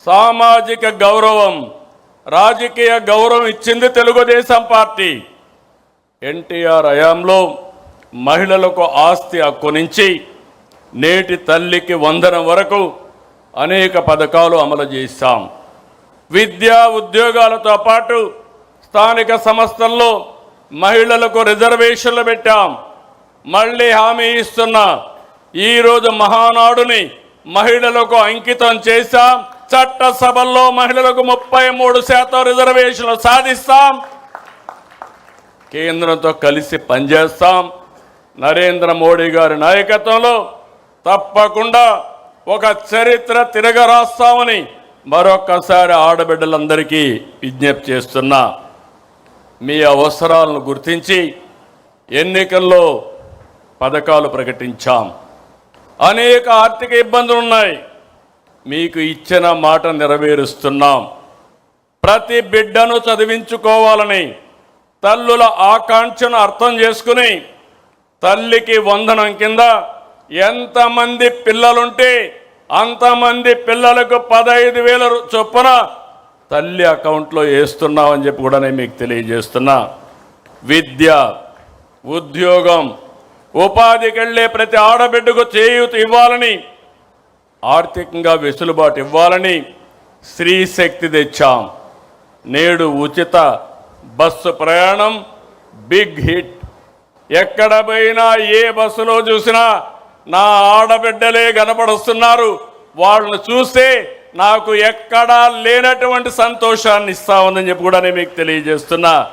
సామాజిక గౌరవం, రాజకీయ గౌరవం ఇచ్చింది తెలుగుదేశం పార్టీ. ఎన్టీఆర్ హయాంలో మహిళలకు ఆస్తి హక్కు నుంచి నేటి తల్లికి వందనం వరకు అనేక పథకాలు అమలు చేశాం. విద్యా ఉద్యోగాలతో పాటు స్థానిక సంస్థల్లో మహిళలకు రిజర్వేషన్లు పెట్టాం. మళ్ళీ హామీ ఇస్తున్నా, ఈరోజు మహానాడుని మహిళలకు అంకితం చేశాం. చట్టసభల్లో మహిళలకు 33% రిజర్వేషన్లు సాధిస్తాం. కేంద్రంతో కలిసి పనిచేస్తాం. నరేంద్ర మోడీ గారి నాయకత్వంలో తప్పకుండా ఒక చరిత్ర తిరగరాస్తామని మరొక్కసారి ఆడబిడ్డలందరికీ విజ్ఞప్తి చేస్తున్నా. మీ అవసరాలను గుర్తించి ఎన్నికల్లో పథకాలు ప్రకటించాం. అనేక ఆర్థిక ఇబ్బందులు ఉన్నాయి, మీకు ఇచ్చిన మాట నెరవేరుస్తున్నాం. ప్రతి బిడ్డను చదివించుకోవాలని తల్లుల ఆకాంక్షను అర్థం చేసుకుని తల్లికి వందనం కింద ఎంతమంది పిల్లలుంటే అంతమంది పిల్లలకు 15,000 చొప్పున తల్లి అకౌంట్లో వేస్తున్నామని చెప్పి కూడా నేను మీకు తెలియజేస్తున్నా. విద్య, ఉద్యోగం, ఉపాధికి వెళ్ళే ప్రతి ఆడబిడ్డకు చేయూత ఇవ్వాలని, ఆర్థికంగా వెసులుబాటు ఇవ్వాలని స్త్రీ శక్తి తెచ్చాం. నేడు ఉచిత బస్సు ప్రయాణం బిగ్ హిట్. ఎక్కడ పోయినా ఏ బస్సులో చూసినా నా ఆడబిడ్డలే కనపడుస్తున్నారు. వాళ్ళని చూస్తే నాకు ఎక్కడా లేనటువంటి సంతోషాన్ని ఇస్తా ఉందని చెప్పి కూడా నేను మీకు తెలియజేస్తున్నా.